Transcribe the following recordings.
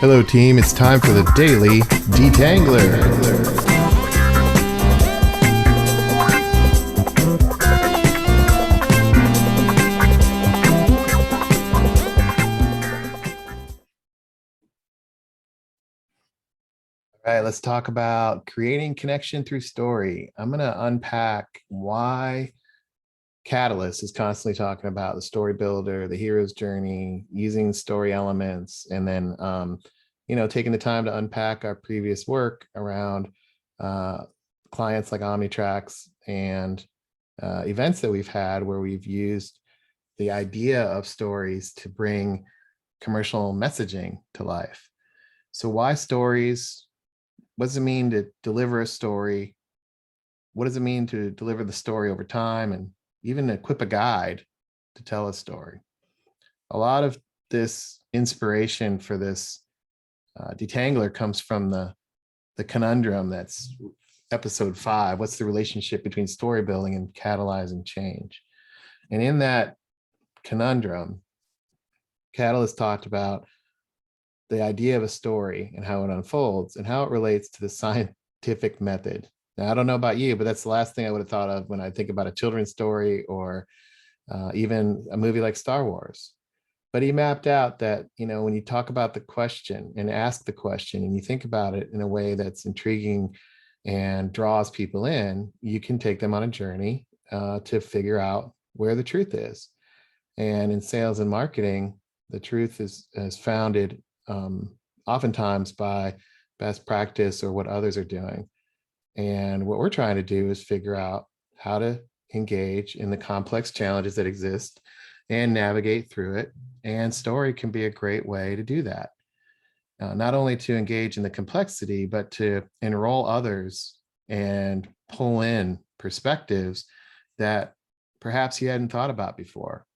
Hello, team. It's time for the Daily Detangler. All right, let's talk about creating connection through story. I'm going to unpack why Catalyst is constantly talking about the story builder, the hero's journey, using story elements, and then taking the time to unpack our previous work around clients like OmniTrax and events that we've had where we've used the idea of stories to bring commercial messaging to life. So why stories? What does it mean to deliver a story? What does it mean to deliver the story over time and even equip a guide to tell a story? A lot of this inspiration for this detangler comes from the conundrum that's episode 5. What's the relationship between story building and catalyzing change? And in that conundrum, Catalyst talked about the idea of a story and how it unfolds and how it relates to the scientific method. Now, I don't know about you, but that's the last thing I would have thought of when I think about a children's story or even a movie like Star Wars. But he mapped out that, when you talk about the question and ask the question and you think about it in a way that's intriguing and draws people in, you can take them on a journey to figure out where the truth is. And in sales and marketing, the truth is founded oftentimes by best practice or what others are doing. And what we're trying to do is figure out how to engage in the complex challenges that exist and navigate through it. And story can be a great way to do that. Not only to engage in the complexity, but to enroll others and pull in perspectives that perhaps you hadn't thought about before.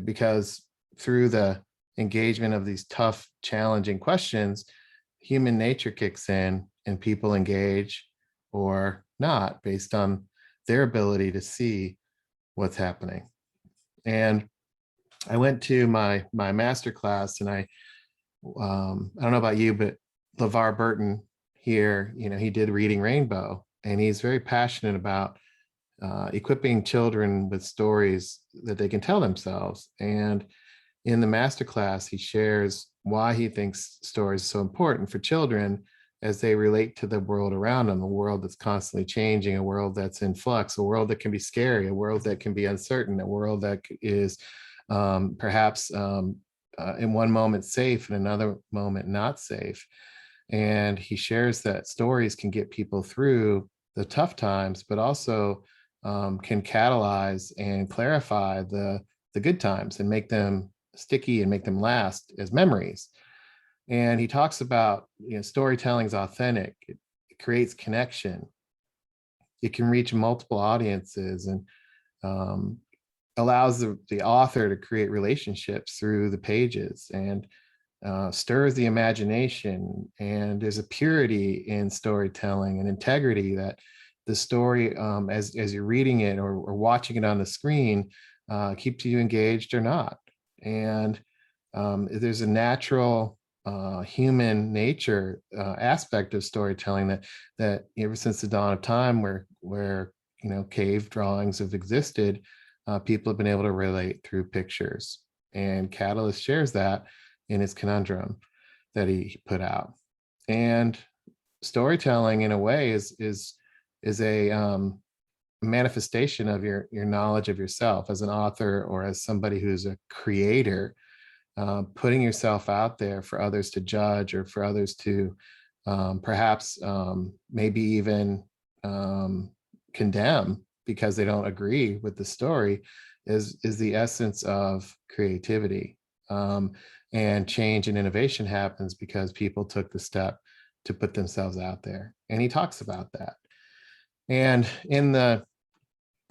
Because through the engagement of these tough, challenging questions, human nature kicks in and people engage or not based on their ability to see what's happening. And I went to my master class, and I don't know about you, but LeVar Burton here, he did Reading Rainbow, and he's very passionate about equipping children with stories that they can tell themselves. And in the masterclass, he shares why he thinks stories are so important for children as they relate to the world around them, a world that's constantly changing, a world that's in flux, a world that can be scary, a world that can be uncertain, a world that is perhaps in one moment safe and another moment not safe. And he shares that stories can get people through the tough times, but also can catalyze and clarify the good times and make them sticky and make them last as memories. And he talks about, storytelling is authentic. It creates connection. It can reach multiple audiences and allows the author to create relationships through the pages and stirs the imagination. And there's a purity in storytelling and integrity that the story, as you're reading it or watching it on the screen, keeps you engaged or not. And there's a natural human nature aspect of storytelling that ever since the dawn of time, where cave drawings have existed, people have been able to relate through pictures. And Catalyst shares that in his conundrum that he put out. And storytelling, in a way, is a manifestation of your knowledge of yourself as an author or as somebody who's a creator. Putting yourself out there for others to judge or for others to perhaps maybe even condemn because they don't agree with the story is the essence of creativity. And change and innovation happens because people took the step to put themselves out there. And he talks about that. And in the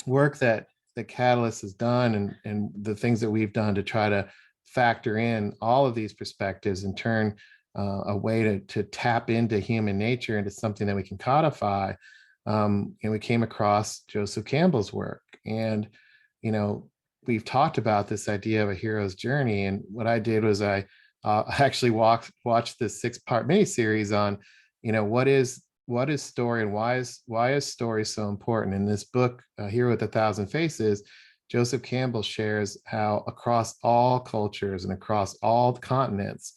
work that Catalyst has done and the things that we've done to try to factor in all of these perspectives and turn a way to tap into human nature into something that we can codify. And we came across Joseph Campbell's work. And, we've talked about this idea of a hero's journey. And what I did was I I actually watched this 6-part miniseries on, what is story, and why is story so important. In this book, Hero with a Thousand Faces, Joseph Campbell shares how across all cultures and across all continents,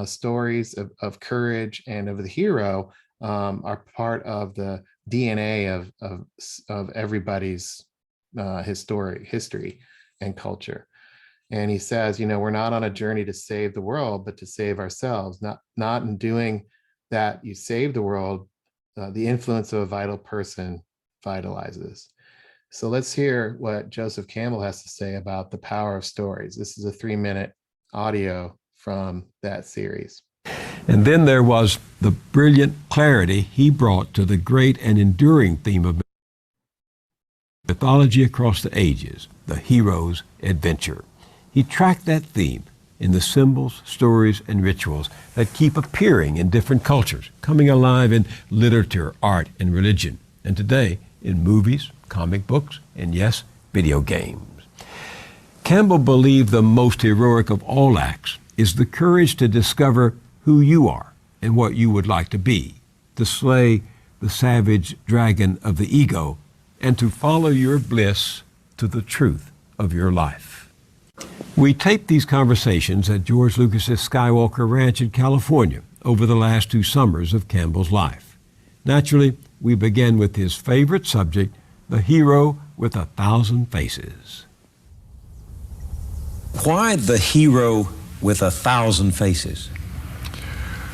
stories of courage and of the hero are part of the DNA of everybody's history and culture. And he says, we're not on a journey to save the world, but to save ourselves. Not in doing that you save the world. The influence of a vital person vitalizes. So let's hear what Joseph Campbell has to say about the power of stories. This is a 3-minute audio from that series. And then there was the brilliant clarity he brought to the great and enduring theme of mythology across the ages, the hero's adventure. He tracked that theme in the symbols, stories, and rituals that keep appearing in different cultures, coming alive in literature, art, and religion, and today in movies, comic books, and yes, video games. Campbell believed the most heroic of all acts is the courage to discover who you are and what you would like to be, to slay the savage dragon of the ego, and to follow your bliss to the truth of your life. We taped these conversations at George Lucas's Skywalker Ranch in California over the last 2 summers of Campbell's life. Naturally, we began with his favorite subject, the hero with 1,000 faces. Why the hero with 1,000 faces?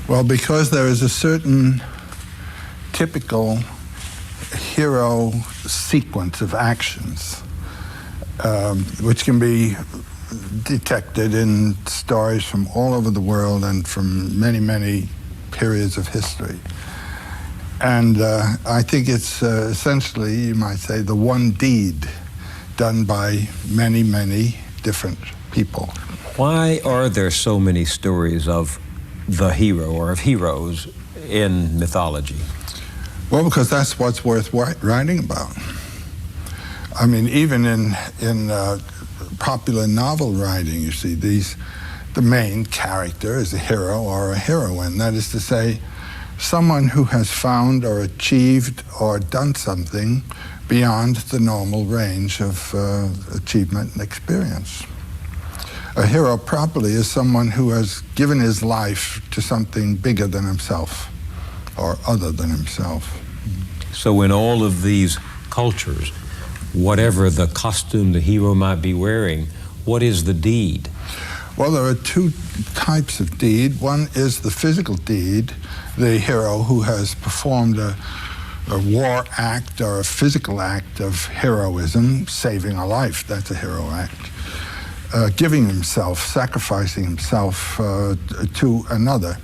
Well, because there is a certain typical hero sequence of actions, which can be detected in stories from all over the world and from many, many periods of history. And I think it's essentially, you might say, the one deed done by many, many different people. Why are there so many stories of the hero or of heroes in mythology? Well, because that's what's worth writing about. I mean, even in popular novel writing, you see, the main character is a hero or a heroine. That is to say, someone who has found or achieved or done something beyond the normal range of achievement and experience. A hero properly is someone who has given his life to something bigger than himself or other than himself. So in all of these cultures, whatever the costume the hero might be wearing, what is the deed? Well, there are 2 types of deed. One is the physical deed, the hero who has performed a war act or a physical act of heroism, saving a life, that's a hero act. Giving himself, sacrificing himself to another.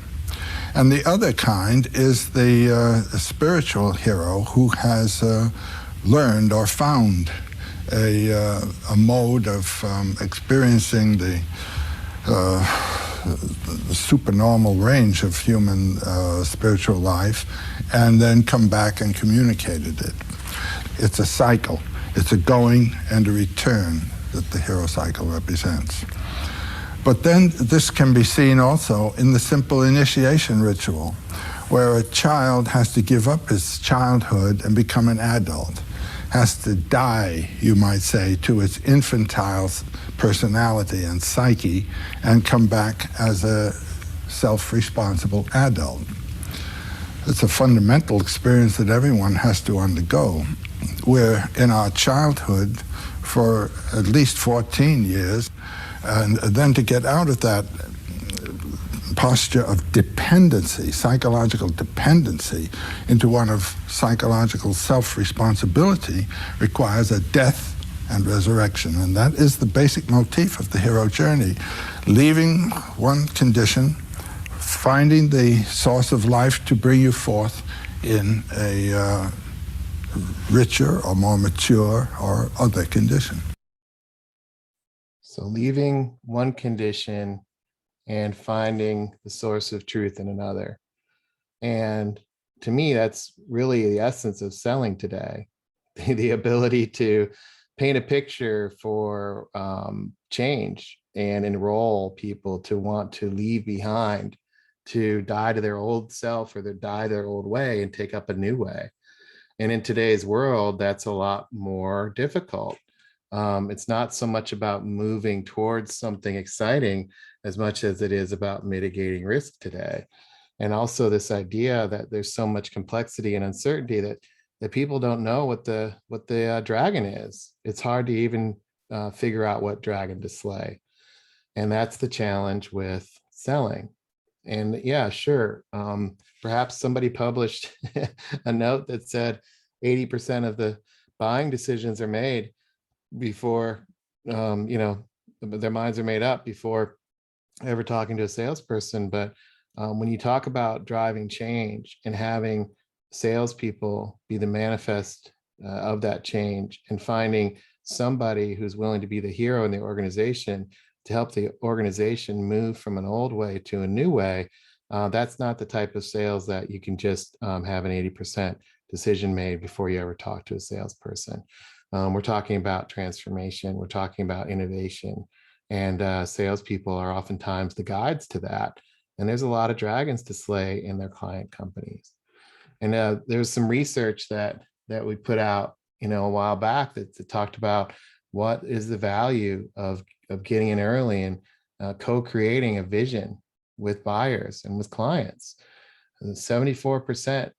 And the other kind is the spiritual hero who has learned or found a mode of experiencing the supernormal range of human spiritual life, and then come back and communicated it. It's a cycle. It's a going and a return that the hero cycle represents. But then this can be seen also in the simple initiation ritual, where a child has to give up his childhood and become an adult, has to die, you might say, to its infantile personality and psyche and come back as a self-responsible adult. It's a fundamental experience that everyone has to undergo. We're in our childhood for at least 14 years, and then to get out of that posture of dependency, psychological dependency, into one of psychological self-responsibility requires a death and resurrection. And that is the basic motif of the hero journey. Leaving one condition, finding the source of life to bring you forth in a richer or more mature or other condition. So leaving one condition and finding the source of truth in another. And to me, that's really the essence of selling today. The ability to paint a picture for change and enroll people to want to leave behind, to die to their old self or to die their old way and take up a new way. And in today's world, that's a lot more difficult. It's not so much about moving towards something exciting as much as it is about mitigating risk today. And also this idea that there's so much complexity and uncertainty that people don't know what the dragon is. It's hard to even figure out what dragon to slay. And that's the challenge with selling. And yeah, sure. Perhaps somebody published a note that said 80% of the buying decisions are made before, their minds are made up before ever talking to a salesperson. But when you talk about driving change and having salespeople be the manifest of that change, and finding somebody who's willing to be the hero in the organization to help the organization move from an old way to a new way, that's not the type of sales that you can just have an 80% decision made before you ever talk to a salesperson. We're talking about transformation. We're talking about innovation. And salespeople are oftentimes the guides to that. And there's a lot of dragons to slay in their client companies. And there's some research that we put out, a while back that talked about what is the value of getting in early and co-creating a vision with buyers and with clients. And 74%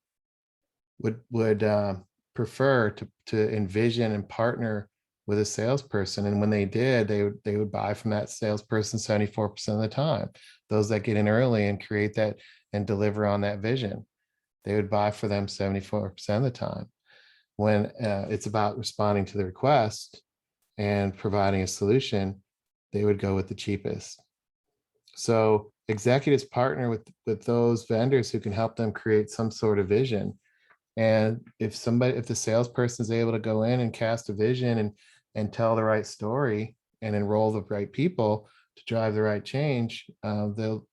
would prefer to envision and partner with a salesperson, and when they did, they would buy from that salesperson 74% of the time. Those that get in early and create that and deliver on that vision, they would buy for them 74% of the time. When it's about responding to the request and providing a solution, they would go with the cheapest. So executives partner with those vendors who can help them create some sort of vision. And if the salesperson is able to go in and cast a vision and tell the right story and enroll the right people to drive the right change, they'll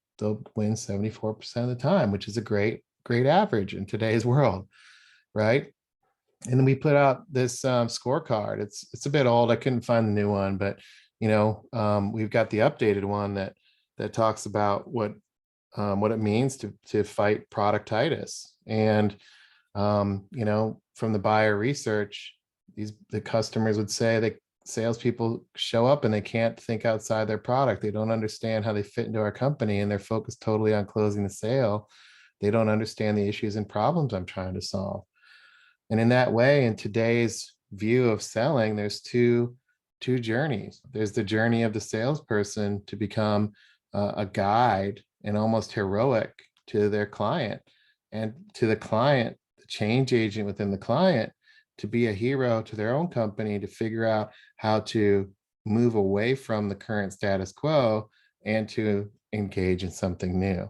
win 74% of the time, which is a great average in today's world, right? And then we put out this scorecard. It's a bit old. I couldn't find the new one, but we've got the updated one that talks about what it means to fight productitis. And from the buyer research, the customers would say that salespeople show up and they can't think outside their product. They don't understand how they fit into our company, and they're focused totally on closing the sale. They don't understand the issues and problems I'm trying to solve. And in that way, in today's view of selling, there's two journeys. There's the journey of the salesperson to become a guide and almost heroic to their client, and to the client, the change agent within the client, to be a hero to their own company, to figure out how to move away from the current status quo and to engage in something new.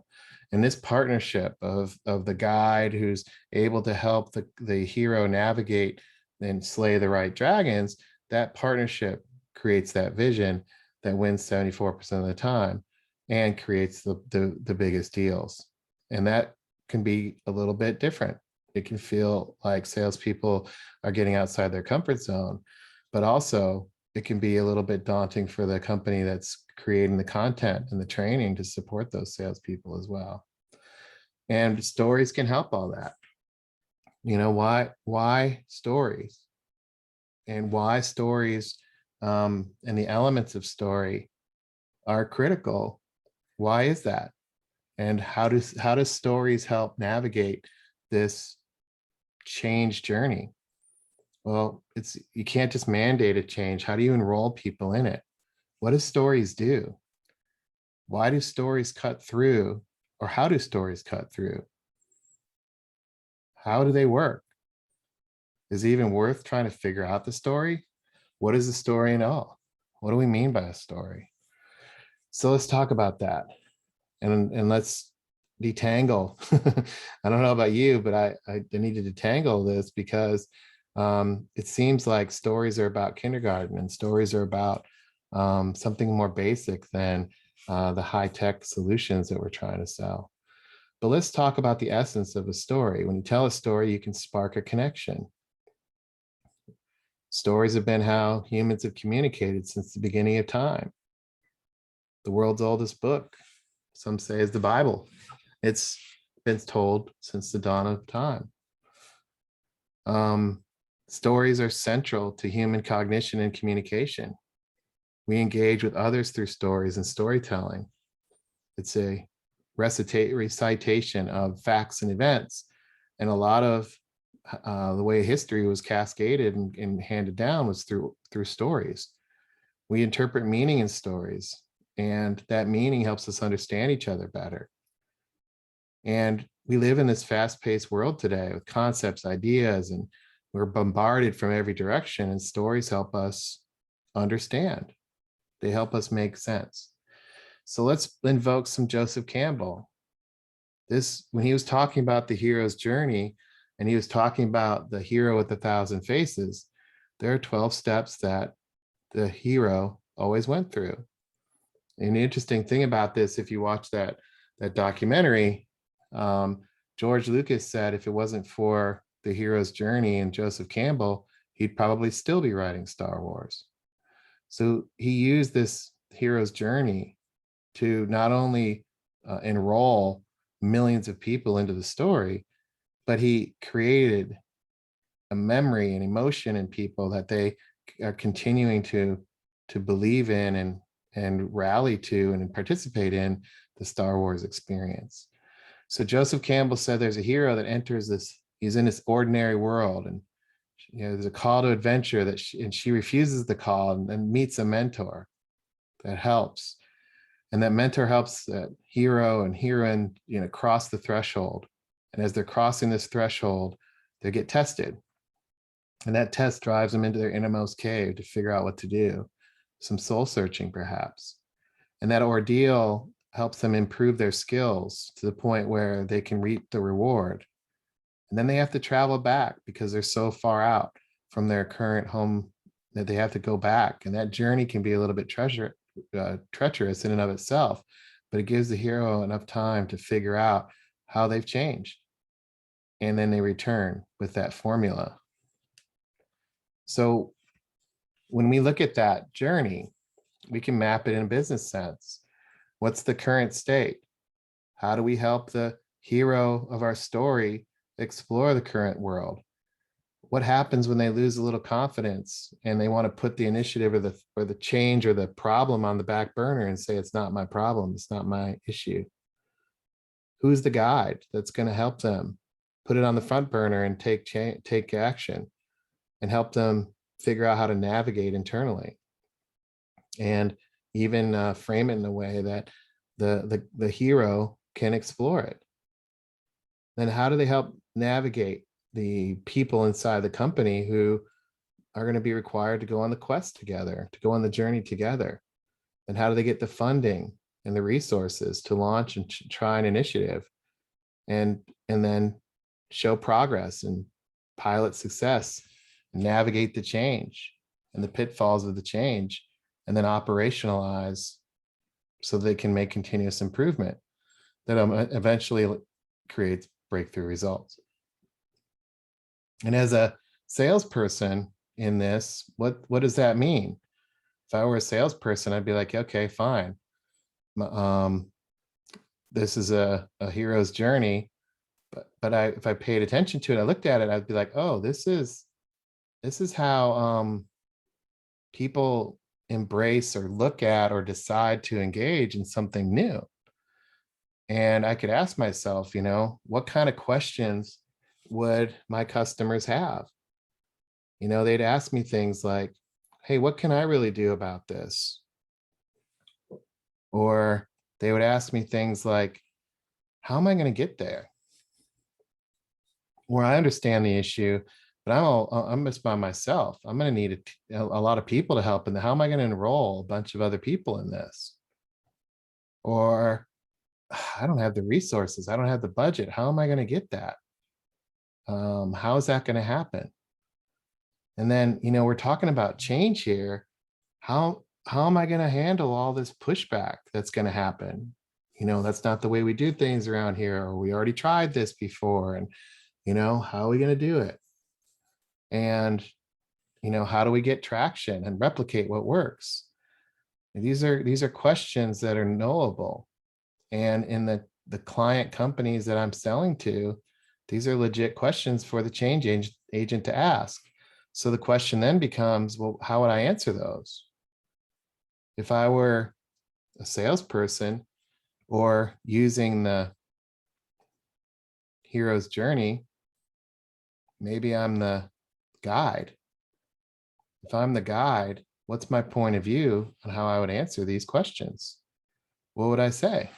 And this partnership of the guide who's able to help the hero navigate and slay the right dragons, that partnership creates that vision that wins 74% of the time and creates the biggest deals. And that can be a little bit different. It can feel like salespeople are getting outside their comfort zone, but also it can be a little bit daunting for the company that's creating the content and the training to support those salespeople as well. And stories can help all that. Why stories? And why stories and the elements of story are critical. Why is that? And how does stories help navigate this change journey? Well, you can't just mandate a change. How do you enroll people in it? What do stories do? Why do stories cut through? Or how do stories cut through? How do they work? Is it even worth trying to figure out the story? What is the story and all? What do we mean by a story? So let's talk about that. And let's detangle. I don't know about you, but I need to detangle this because it seems like stories are about kindergarten, and stories are about something more basic than the high-tech solutions that we're trying to sell. But let's talk about the essence of a story. When you tell a story, you can spark a connection. Stories have been how humans have communicated since the beginning of time. the world's oldest book. Some say is the Bible. It's been told since the dawn of time. Stories are central to human cognition and communication. We engage with others through stories and storytelling. It's a recitation of facts and events. And a lot of the way history was cascaded and handed down was through stories. We interpret meaning in stories, and that meaning helps us understand each other better. And we live in this fast-paced world today with concepts, ideas, and we're bombarded from every direction, and stories help us understand. They help us make sense. So let's invoke some Joseph Campbell. When he was talking about the hero's journey, and he was talking about the hero with 1,000 faces, there are 12 steps that the hero always went through. And the interesting thing about this, if you watch that documentary, George Lucas said if it wasn't for the hero's journey and Joseph Campbell, he'd probably still be writing Star Wars. So he used this hero's journey to not only enroll millions of people into the story, but he created a memory and emotion in people that they are continuing to believe in and rally to and participate in the Star Wars experience. So Joseph Campbell said there's a hero that enters this, he's in this ordinary world, and there's a call to adventure and she refuses the call and meets a mentor that helps. And that mentor helps that hero and heroine, cross the threshold. And as they're crossing this threshold, they get tested. And that test drives them into their innermost cave to figure out what to do. Some soul searching, perhaps. And that ordeal helps them improve their skills to the point where they can reap the reward. And then they have to travel back because they're so far out from their current home that they have to go back. And that journey can be a little bit treacherous in and of itself, but it gives the hero enough time to figure out how they've changed. And then they return with that formula. So when we look at that journey, we can map it in a business sense. What's the current state? How do we help the hero of our story explore the current world? What happens when they lose a little confidence and they want to put the initiative or the change or the problem on the back burner and say, it's not my problem, it's not my issue? Who's the guide that's going to help them put it on the front burner and take action and help them figure out how to navigate internally? And even frame it in a way that the hero can explore it. Then how do they help navigate the people inside the company who are going to be required to go on the quest together, to go on the journey together? And how do they get the funding and the resources to launch and try an initiative and then show progress and pilot success, and navigate the change and the pitfalls of the change, and then operationalize so they can make continuous improvement that eventually creates breakthrough results. And as a salesperson in this, what does that mean? If I were a salesperson, I'd be like, okay, fine. This is a hero's journey, but if I paid attention to it, I looked at it, I'd be like, oh, this is how people embrace or look at or decide to engage in something new. And I could ask myself, what kind of questions would my customers have? They'd ask me things like, hey, what can I really do about this? Or they would ask me things like, how am I going to get there? Or I understand the issue, but I'm just by myself. I'm going to need a lot of people to help. And how am I going to enroll a bunch of other people in this? Or I don't have the resources. I don't have the budget. How am I going to get that? How is that going to happen? And then, we're talking about change here. How am I going to handle all this pushback that's going to happen? That's not the way we do things around here, or we already tried this before. And, how are we going to do it? And, how do we get traction and replicate what works? And these are questions that are knowable. And in the client companies that I'm selling to, these are legit questions for the change agent to ask. So the question then becomes, well, how would I answer those? If I were a salesperson or using the hero's journey, maybe I'm the guide. If I'm the guide, what's my point of view on how I would answer these questions? What would I say?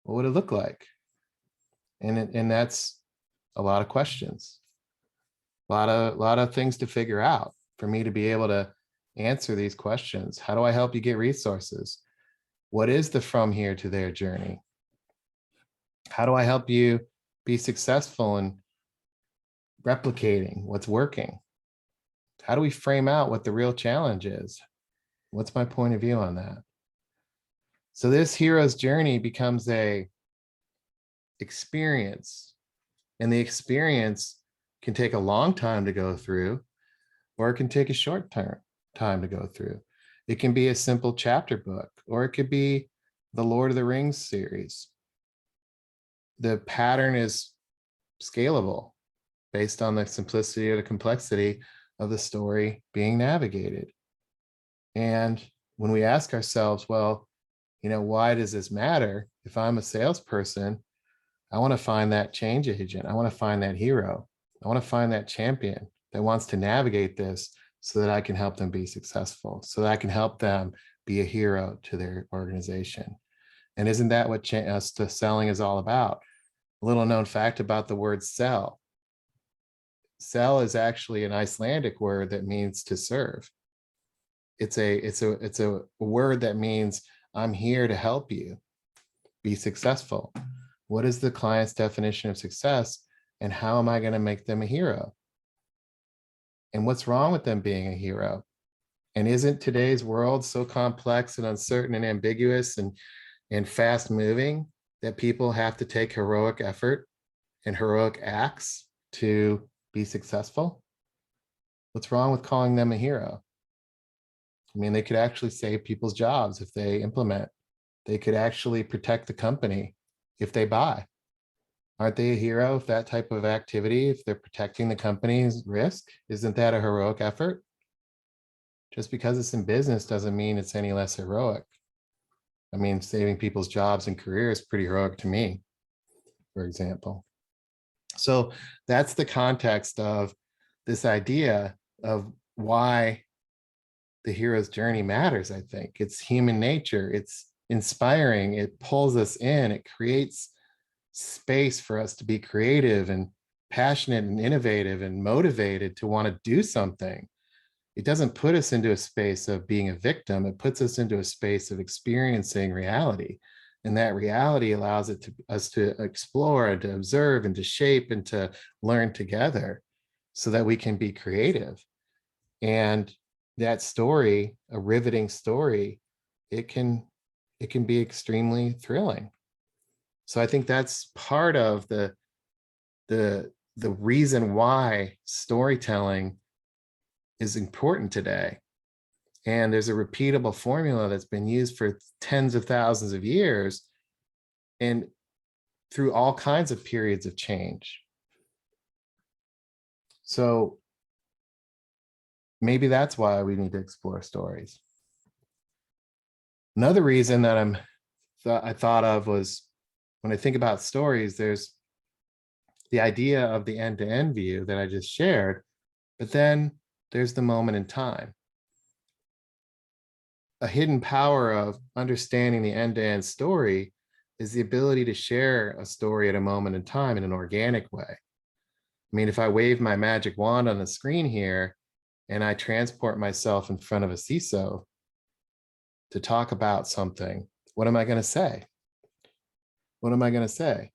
What would it look like? And that's a lot of questions, a lot of things to figure out for me to be able to answer these questions. How do I help you get resources? What is the from here to there journey? How do I help you be successful in replicating what's working? How do we frame out what the real challenge is? What's my point of view on that? So this hero's journey becomes a experience, and the experience can take a long time to go through, or it can take a short time to go through. It can be a simple chapter book, or it could be the Lord of the Rings series. The pattern is scalable based on the simplicity or the complexity of the story being navigated. And when we ask ourselves, well, why does this matter? If I'm a salesperson, I want to find that change agent. I want to find that hero. I want to find that champion that wants to navigate this so that I can help them be successful, so that I can help them be a hero to their organization. And isn't that what selling is all about? A little known fact about the word sell. Sell is actually an Icelandic word that means to serve. It's a word that means I'm here to help you be successful. What is the client's definition of success, and how am I going to make them a hero? And what's wrong with them being a hero? And isn't today's world so complex and uncertain and ambiguous and fast moving that people have to take heroic effort and heroic acts to be successful? What's wrong with calling them a hero? I mean, they could actually save people's jobs if they implement. They could actually protect the company if they buy. Aren't they a hero if that type of activity, if they're protecting the company's risk? Isn't that a heroic effort? Just because it's in business doesn't mean it's any less heroic. I mean, saving people's jobs and careers is pretty heroic to me, for example. So that's the context of this idea of why the hero's journey matters. I think it's human nature. It's inspiring. It pulls us in. It creates space for us to be creative and passionate and innovative and motivated to want to do something. It doesn't put us into a space of being a victim. It puts us into a space of experiencing reality. And that reality allows us to explore and to observe and to shape and to learn together so that we can be creative. And that story, a riveting story, it can be extremely thrilling. So I think that's part of the reason why storytelling is important today. And there's a repeatable formula that's been used for tens of thousands of years and through all kinds of periods of change. So maybe that's why we need to explore stories. Another reason that I thought of was when I think about stories, there's the idea of the end-to-end view that I just shared, but then there's the moment in time. A hidden power of understanding the end-to-end story is the ability to share a story at a moment in time in an organic way. I mean, if I wave my magic wand on the screen here and I transport myself in front of a CISO to talk about something, what am I going to say? What am I going to say?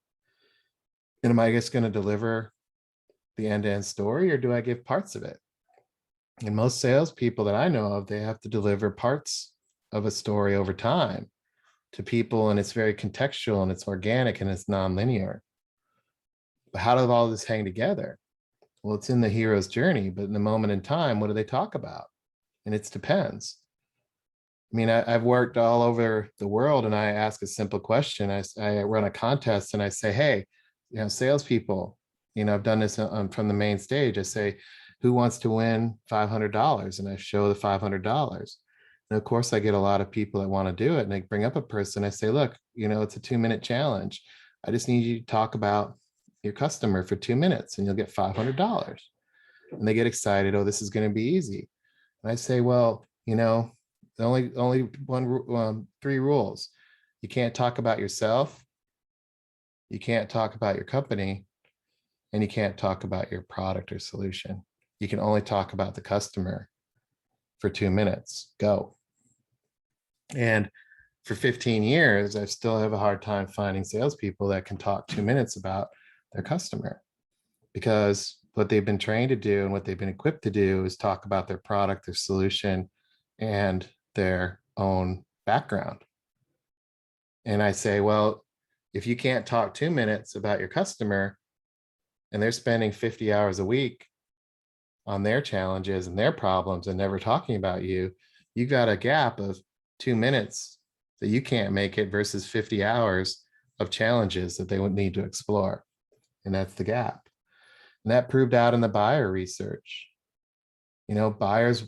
And am I just going to deliver the end-to-end story, or do I give parts of it? And most salespeople that I know of, they have to deliver parts of a story over time to people, and it's very contextual and it's organic and it's nonlinear. But how does all this hang together? Well, it's in the hero's journey, but in the moment in time, what do they talk about? And it depends. I mean, I've worked all over the world, and I ask a simple question. I run a contest and I say, hey, salespeople, I've done this from the main stage. I say, who wants to win $500? And I show the $500. And of course, I get a lot of people that want to do it. And they bring up a person. I say, look, it's a 2-minute challenge. I just need you to talk about your customer for 2 minutes and you'll get $500. And they get excited. Oh, this is going to be easy. And I say, well, the only three rules. You can't talk about yourself. You can't talk about your company, and you can't talk about your product or solution. You can only talk about the customer for 2 minutes. Go. And for 15 years, I still have a hard time finding salespeople that can talk 2 minutes about their customer, because what they've been trained to do and what they've been equipped to do is talk about their product, their solution, and their own background. And I say, well, if you can't talk 2 minutes about your customer and they're spending 50 hours a week on their challenges and their problems and never talking about you, you got a gap of 2 minutes that you can't make it versus 50 hours of challenges that they would need to explore. And that's the gap. And that proved out in the buyer research. Buyers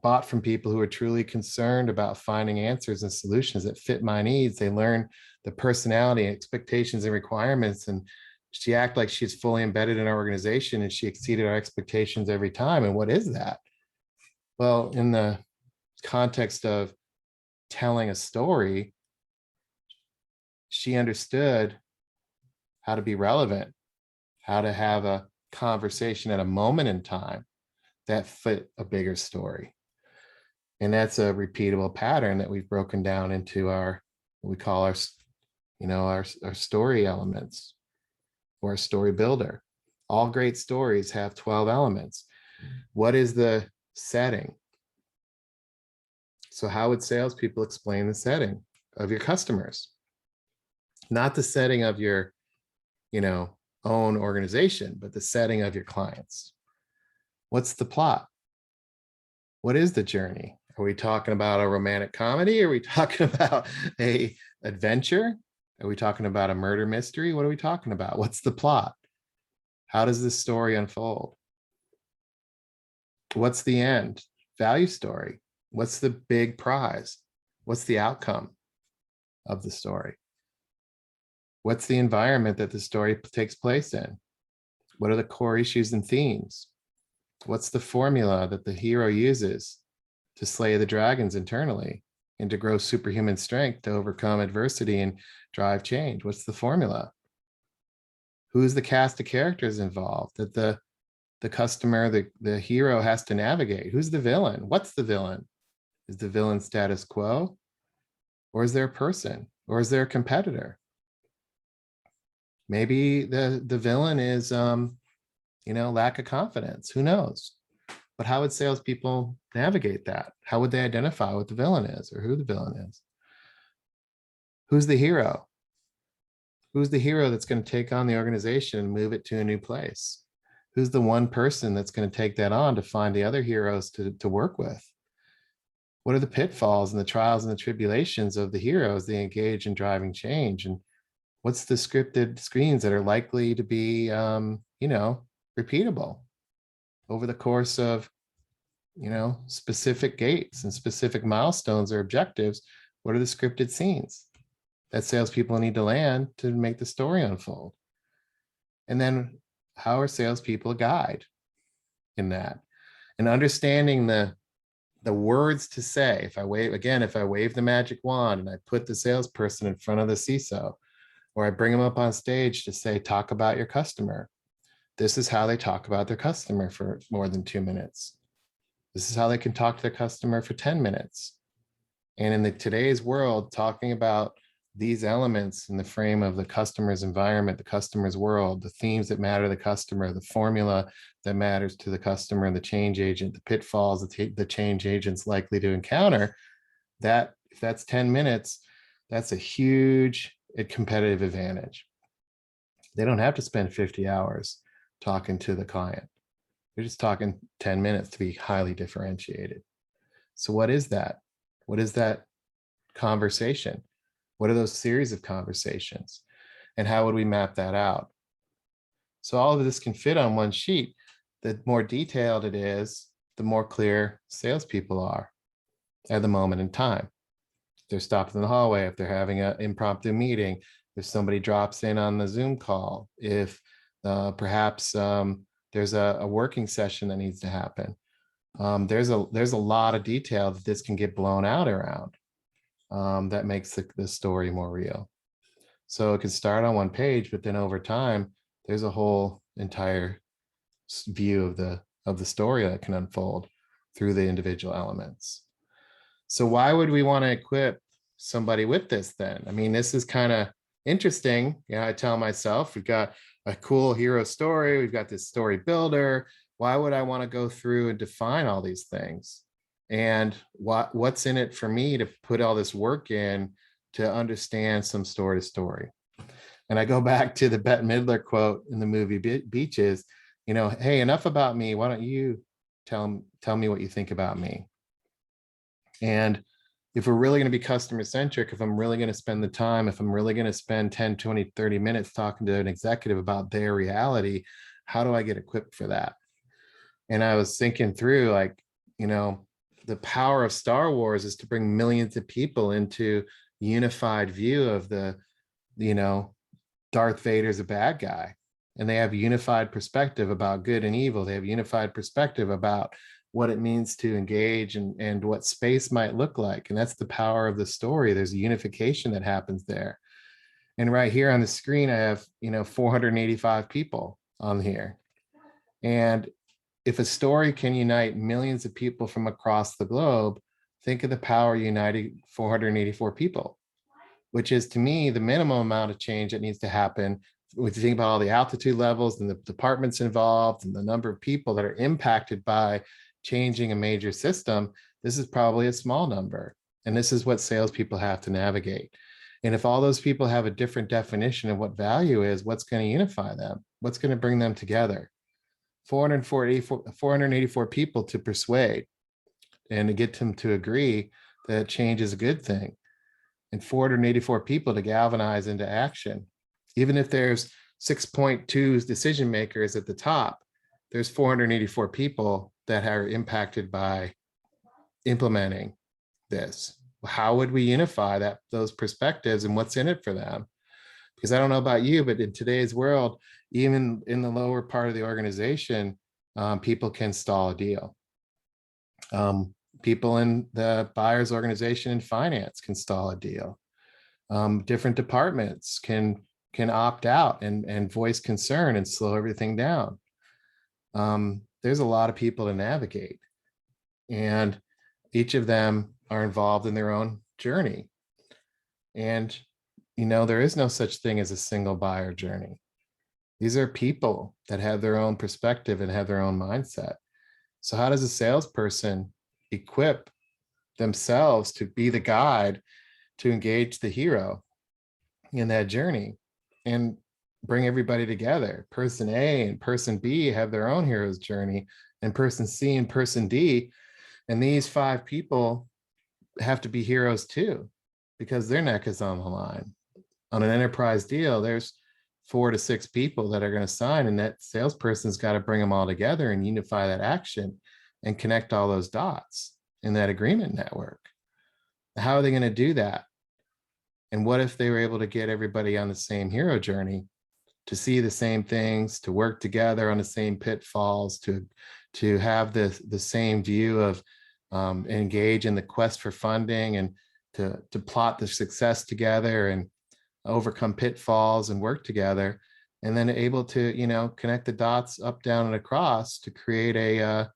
bought from people who are truly concerned about finding answers and solutions that fit my needs. They learn the personality, expectations, and requirements. And she acted like she's fully embedded in our organization, and she exceeded our expectations every time. And what is that? Well, in the context of telling a story, she understood how to be relevant, how to have a conversation at a moment in time that fit a bigger story. And that's a repeatable pattern that we've broken down into what we call our story elements, or a story builder. All great stories have 12 elements. What is the setting? So how would salespeople explain the setting of your customers? Not the setting of your, own organization, but the setting of your clients. What's the plot? What is the journey? Are we talking about a romantic comedy? Are we talking about a adventure? Are we talking about a murder mystery? What are we talking about? What's the plot? How does this story unfold? What's the end? Value story. What's the big prize? What's the outcome of the story? What's the environment that the story takes place in? What are the core issues and themes? What's the formula that the hero uses to slay the dragons internally and to grow superhuman strength to overcome adversity and drive change? What's the formula? Who's the cast of characters involved that the customer, the hero has to navigate? Who's the villain? What's the villain? Is the villain status quo? Or is there a person? Or is there a competitor? Maybe the villain is lack of confidence. Who knows? But how would salespeople navigate that? How would they identify what the villain is or who the villain is? Who's the hero? Who's the hero that's going to take on the organization and move it to a new place? Who's the one person that's going to take that on to find the other heroes to work with? What are the pitfalls and the trials and the tribulations of the heroes they engage in driving change? And what's the scripted screens that are likely to be, repeatable over the course of, specific gates and specific milestones or objectives? What are the scripted scenes that salespeople need to land to make the story unfold? And then how are salespeople a guide in that? And understanding the words to say. If I wave the magic wand and I put the salesperson in front of the CISO, or I bring them up on stage to say, talk about your customer. This is how they talk about their customer for more than 2 minutes. This is how they can talk to their customer for 10 minutes. And in today's world, talking about these elements in the frame of the customer's environment, the customer's world, the themes that matter to the customer, the formula that matters to the customer and the change agent, the pitfalls that the change agent's likely to encounter, that if that's 10 minutes, that's a huge competitive advantage. They don't have to spend 50 hours talking to the client. They're just talking 10 minutes to be highly differentiated. So what is that? What is that conversation? What are those series of conversations? And how would we map that out? So all of this can fit on one sheet. The more detailed it is, the more clear salespeople are at the moment in time. If they're stopped in the hallway, if they're having an impromptu meeting, if somebody drops in on the Zoom call, if perhaps there's a working session that needs to happen. There's a lot of detail that this can get blown out around that makes the story more real. So it can start on one page, but then over time, there's a whole entire view of the story that can unfold through the individual elements. So why would we want to equip somebody with this then? I mean, this is kind of interesting. You know, I tell myself, we've got a cool hero story, we've got this story builder. Why would I want to go through and define all these things? And what's in it for me to put all this work in to understand some story to story? And I go back to the Bette Midler quote in the movie Beaches, you know, hey, enough about me. Why don't you tell me what you think about me? And if we're really going to be customer centric, if I'm really going to spend the time, if I'm really going to spend 10, 20, 30 minutes talking to an executive about their reality, how do I get equipped for that? And I was thinking through, like, you know, the power of Star Wars is to bring millions of people into unified view of the, you know, Darth Vader's a bad guy. And they have unified perspective about good and evil. They have unified perspective about what it means to engage and what space might look like. And that's the power of the story. There's a unification that happens there. And right here on the screen, I have, you know, 485 people on here. And if a story can unite millions of people from across the globe, think of the power uniting 484 people, which is, to me, the minimum amount of change that needs to happen. If you think about all the altitude levels and the departments involved and the number of people that are impacted by changing a major system, this is probably a small number. And this is what salespeople have to navigate. And if all those people have a different definition of what value is, what's going to unify them? What's going to bring them together? 484 people to persuade and to get them to agree that change is a good thing, and 484 people to galvanize into action. Even if there's 6.2 decision makers at the top, there's 484 people that are impacted by implementing this. How would we unify those perspectives and what's in it for them? Because I don't know about you, but in today's world, even in the lower part of the organization, people can stall a deal. People in the buyer's organization in finance can stall a deal. Different departments can opt out and voice concern and slow everything down. There's a lot of people to navigate, and each of them are involved in their own journey. And, you know, there is no such thing as a single buyer journey. These are people that have their own perspective and have their own mindset. So how does a salesperson equip themselves to be the guide to engage the hero in that journey and bring everybody together? Person A and person B have their own hero's journey, and person C and person D. And these 5 people have to be heroes too, because their neck is on the line. On an enterprise deal, there's 4 to 6 people that are going to sign, and that salesperson's got to bring them all together and unify that action and connect all those dots in that agreement network. How are they going to do that? And what if they were able to get everybody on the same hero journey, to see the same things, to work together on the same pitfalls, to have the same view of engage in the quest for funding, and to plot the success together and overcome pitfalls and work together, and then able to, you know, connect the dots up, down, and across to create a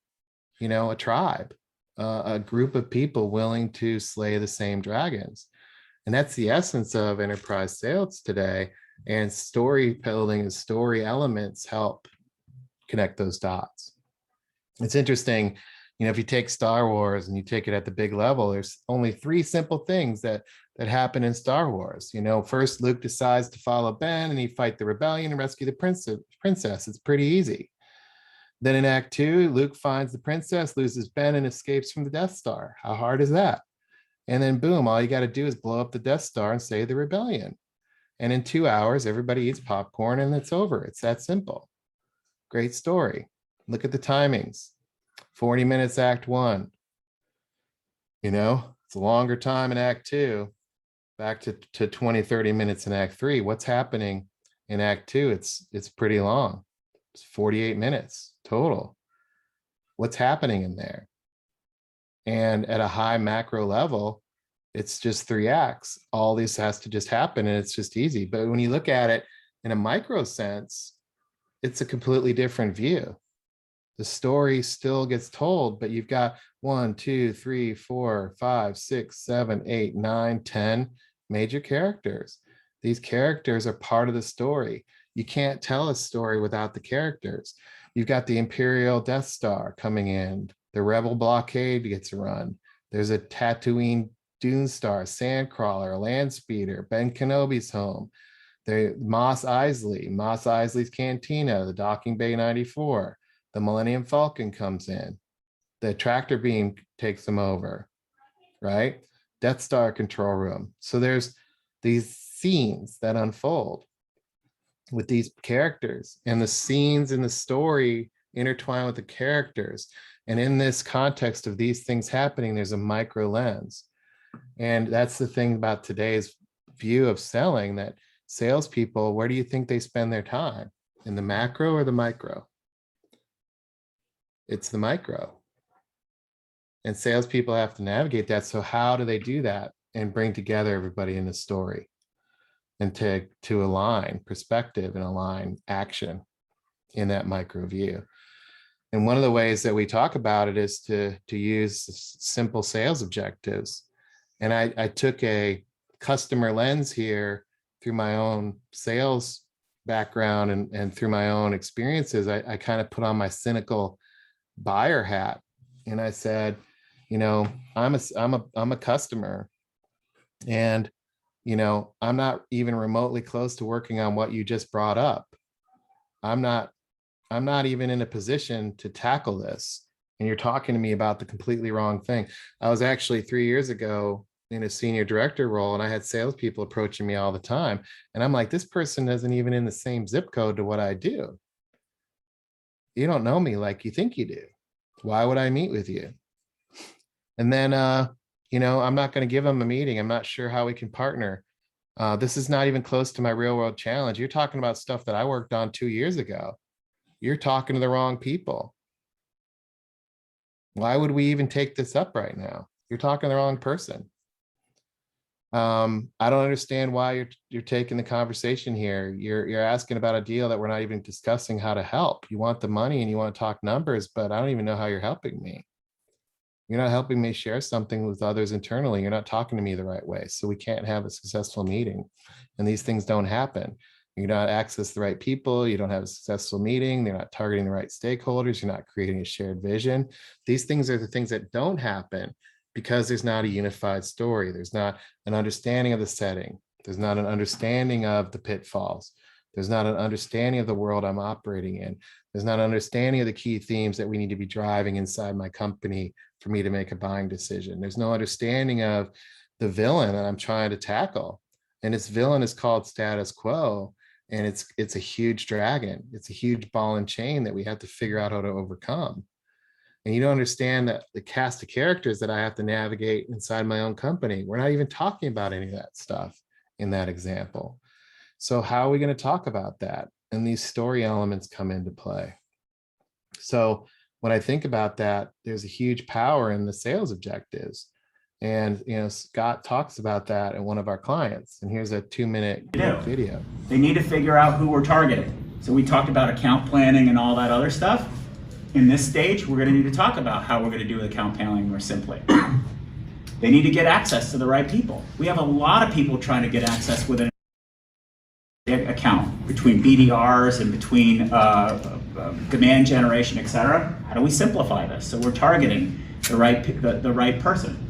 tribe, a group of people willing to slay the same dragons. And that's the essence of enterprise sales today. And story building and story elements help connect those dots. It's interesting, you know, if you take Star Wars and you take it at the big level, there's only 3 simple things that happen in Star Wars. You know, first, Luke decides to follow Ben and he fight the rebellion and rescue the princess. It's pretty easy. Then in Act 2, Luke finds the princess, loses Ben, and escapes from the Death Star. How hard is that? And then boom, all you got to do is blow up the Death Star and save the rebellion. And in 2 hours, everybody eats popcorn and it's over. It's that simple. Great story. Look at the timings. 40 minutes, Act 1. You know, it's a longer time in Act 2. Back to 20, 30 minutes in Act 3. What's happening in Act 2? It's pretty long. It's 48 minutes total. What's happening in there? And at a high macro level, it's just 3 acts. All this has to just happen and it's just easy. But when you look at it in a micro sense, it's a completely different view. The story still gets told, but you've got 1, 2, 3, 4, 5, 6, 7, 8, 9, 10 major characters. These characters are part of the story. You can't tell a story without the characters. You've got the Imperial Death Star coming in. The Rebel blockade gets run. There's a Tatooine Dune Star, Sandcrawler, a land speeder, Ben Kenobi's home. The Mos Eisley's Cantina, the Docking Bay 94. The Millennium Falcon comes in. The tractor beam takes them over, right? Death Star control room. So there's these scenes that unfold with these characters, and the scenes in the story intertwine with the characters. And in this context of these things happening, there's a micro lens. And that's the thing about today's view of selling, that salespeople, where do you think they spend their time? In the macro or the micro? It's the micro. And salespeople have to navigate that. So how do they do that and bring together everybody in the story and to align perspective and align action in that micro view? And one of the ways that we talk about it is to use simple sales objectives. And I took a customer lens here through my own sales background and through my own experiences. I kind of put on my cynical buyer hat, and I said, you know, I'm a customer, and you know, I'm not even remotely close to working on what you just brought up. I'm not even in a position to tackle this, and you're talking to me about the completely wrong thing. I was actually 3 years ago in a senior director role, and I had salespeople approaching me all the time, and I'm like, this person isn't even in the same zip code to what I do. You don't know me like you think you do. Why would I meet with you? And then, you know, I'm not going to give them a meeting. I'm not sure how we can partner. This is not even close to my real world challenge. You're talking about stuff that I worked on 2 years ago. You're talking to the wrong people. Why would we even take this up right now? You're talking to the wrong person. I don't understand why you're taking the conversation here. You're asking about a deal that we're not even discussing how to help. You want the money and you want to talk numbers, but I don't even know how you're helping me. You're not helping me share something with others internally. You're not talking to me the right way. So we can't have a successful meeting. And these things don't happen. You're not access the right people. You don't have a successful meeting. They're not targeting the right stakeholders. You're not creating a shared vision. These things are the things that don't happen because there's not a unified story. There's not an understanding of the setting. There's not an understanding of the pitfalls. There's not an understanding of the world I'm operating in. There's not an understanding of the key themes that we need to be driving inside my company for me to make a buying decision. There's no understanding of the villain that I'm trying to tackle. And this villain is called status quo. And it's a huge dragon. It's a huge ball and chain that we have to figure out how to overcome. And you don't understand that the cast of characters that I have to navigate inside my own company. We're not even talking about any of that stuff in that example. So how are we going to talk about that? And these story elements come into play. So when I think about that, there's a huge power in the sales objectives. And, you know, Scott talks about that in one of our clients. And here's a 2-minute video. They need to figure out who we're targeting. So we talked about account planning and all that other stuff. In this stage, we're going to need to talk about how we're going to do account planning more simply. They need to get access to the right people. We have a lot of people trying to get access with an account between BDRs and between demand generation, et cetera. How do we simplify this so we're targeting the right person?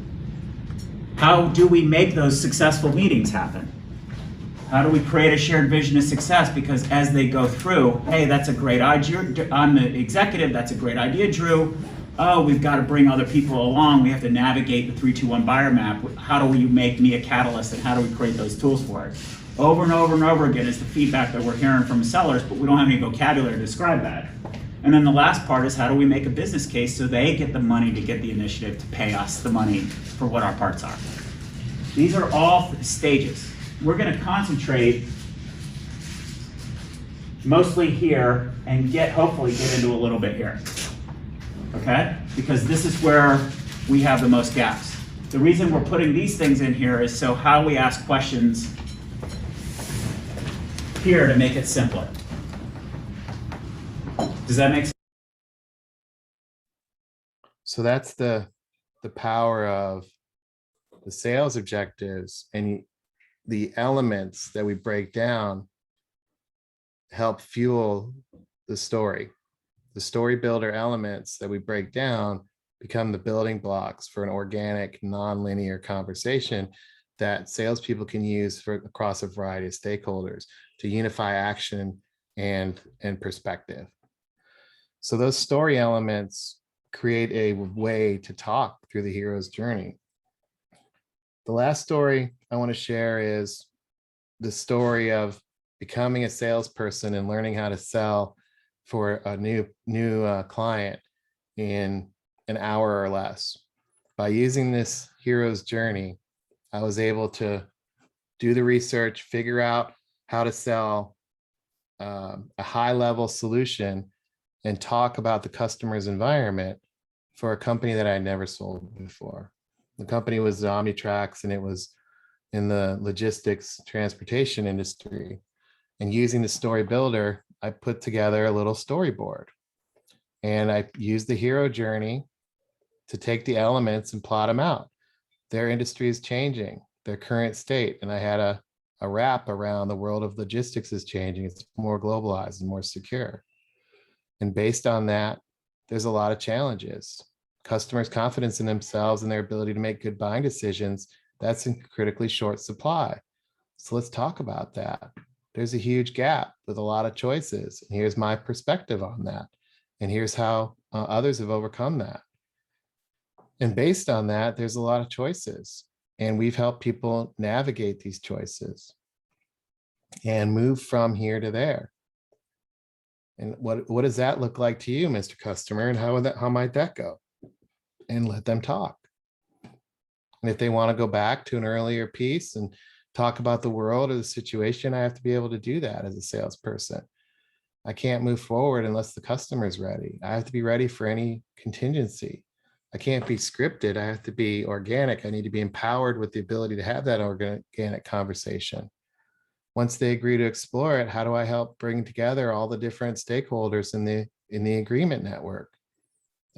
How do we make those successful meetings happen? How do we create a shared vision of success? Because as they go through, hey, that's a great idea. I'm the executive, that's a great idea, Drew. Oh, we've got to bring other people along. We have to navigate the 3-2-1 buyer map. How do you make me a catalyst, and how do we create those tools for it? Over and over and over again is the feedback that we're hearing from sellers, but we don't have any vocabulary to describe that. And then the last part is, how do we make a business case so they get the money to get the initiative to pay us the money for what our parts are? These are all stages. We're going to concentrate mostly here and hopefully get into a little bit here. Okay? Because this is where we have the most gaps. The reason we're putting these things in here is so how we ask questions here to make it simpler. Does that make sense? So that's the power of the sales objectives, and the elements that we break down help fuel the story. The story builder elements that we break down become the building blocks for an organic, non-linear conversation that salespeople can use across a variety of stakeholders to unify action and perspective. So those story elements create a way to talk through the hero's journey. The last story I want to share is the story of becoming a salesperson and learning how to sell for a new client in an hour or less. By using this hero's journey, I was able to do the research, figure out how to sell a high-level solution, and talk about the customer's environment for a company that I had never sold before. The company was Omnitrax, and it was in the logistics transportation industry. And using the story builder, I put together a little storyboard. And I used the hero journey to take the elements and plot them out. Their industry is changing, their current state. And I had a wrap around the world of logistics is changing. It's more globalized and more secure. And based on that, there's a lot of challenges. Customers' confidence in themselves and their ability to make good buying decisions, that's in critically short supply. So let's talk about that. There's a huge gap with a lot of choices. And here's my perspective on that. And here's how others have overcome that. And based on that, there's a lot of choices. And we've helped people navigate these choices and move from here to there. And what does that look like to you, Mr. Customer? And how might that go? And let them talk. And if they want to go back to an earlier piece and talk about the world or the situation, I have to be able to do that as a salesperson. I can't move forward unless the customer is ready. I have to be ready for any contingency. I can't be scripted. I have to be organic. I need to be empowered with the ability to have that organic conversation. Once they agree to explore it, how do I help bring together all the different stakeholders in the agreement network?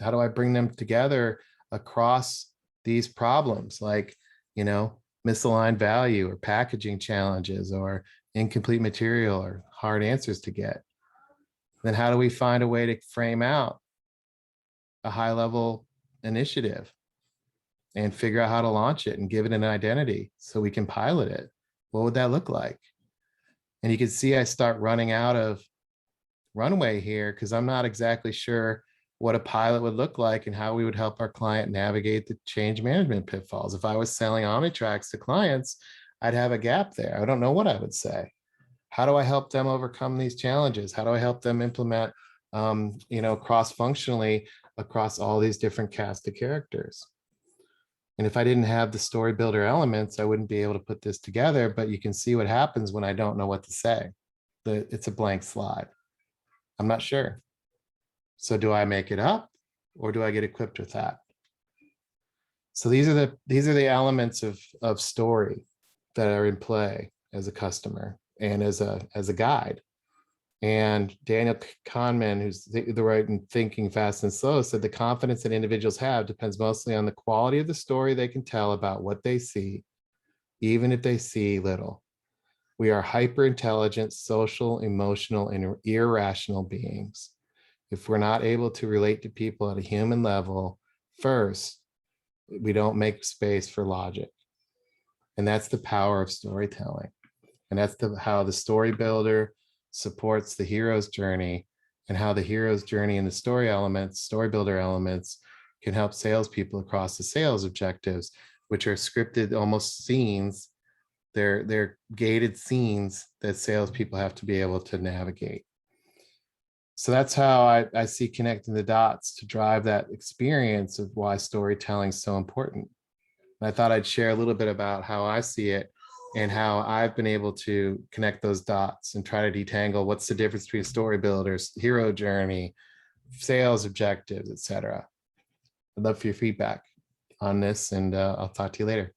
How do I bring them together across these problems, like, misaligned value or packaging challenges or incomplete material or hard answers to get? Then how do we find a way to frame out a high-level initiative and figure out how to launch it and give it an identity so we can pilot it? What would that look like? And you can see I start running out of runway here because I'm not exactly sure what a pilot would look like and how we would help our client navigate the change management pitfalls. If I was selling Omnitrax to clients, I'd have a gap there. I don't know what I would say. How do I help them overcome these challenges? How do I help them implement, cross-functionally across all these different cast of characters? And if I didn't have the story builder elements, I wouldn't be able to put this together, but you can see what happens when I don't know what to say. It's a blank slide. I'm not sure. So do I make it up or do I get equipped with that? So these are the elements of story that are in play as a customer and as a guide. And Daniel Kahneman, who's the right in Thinking Fast and Slow, said the confidence that individuals have depends mostly on the quality of the story they can tell about what they see, even if they see little. We are hyper-intelligent, social, emotional, and irrational beings. If we're not able to relate to people at a human level first, we don't make space for logic. And that's the power of storytelling. And that's how the story builder supports the hero's journey and how the hero's journey and the story elements, story builder elements, can help salespeople across the sales objectives, which are scripted almost scenes. They're gated scenes that salespeople have to be able to navigate. So that's how I see connecting the dots to drive that experience of why storytelling is so important. And I thought I'd share a little bit about how I see it and how I've been able to connect those dots and try to detangle what's the difference between story builders, hero journey, sales objectives, etc. I'd love for your feedback on this, and I'll talk to you later.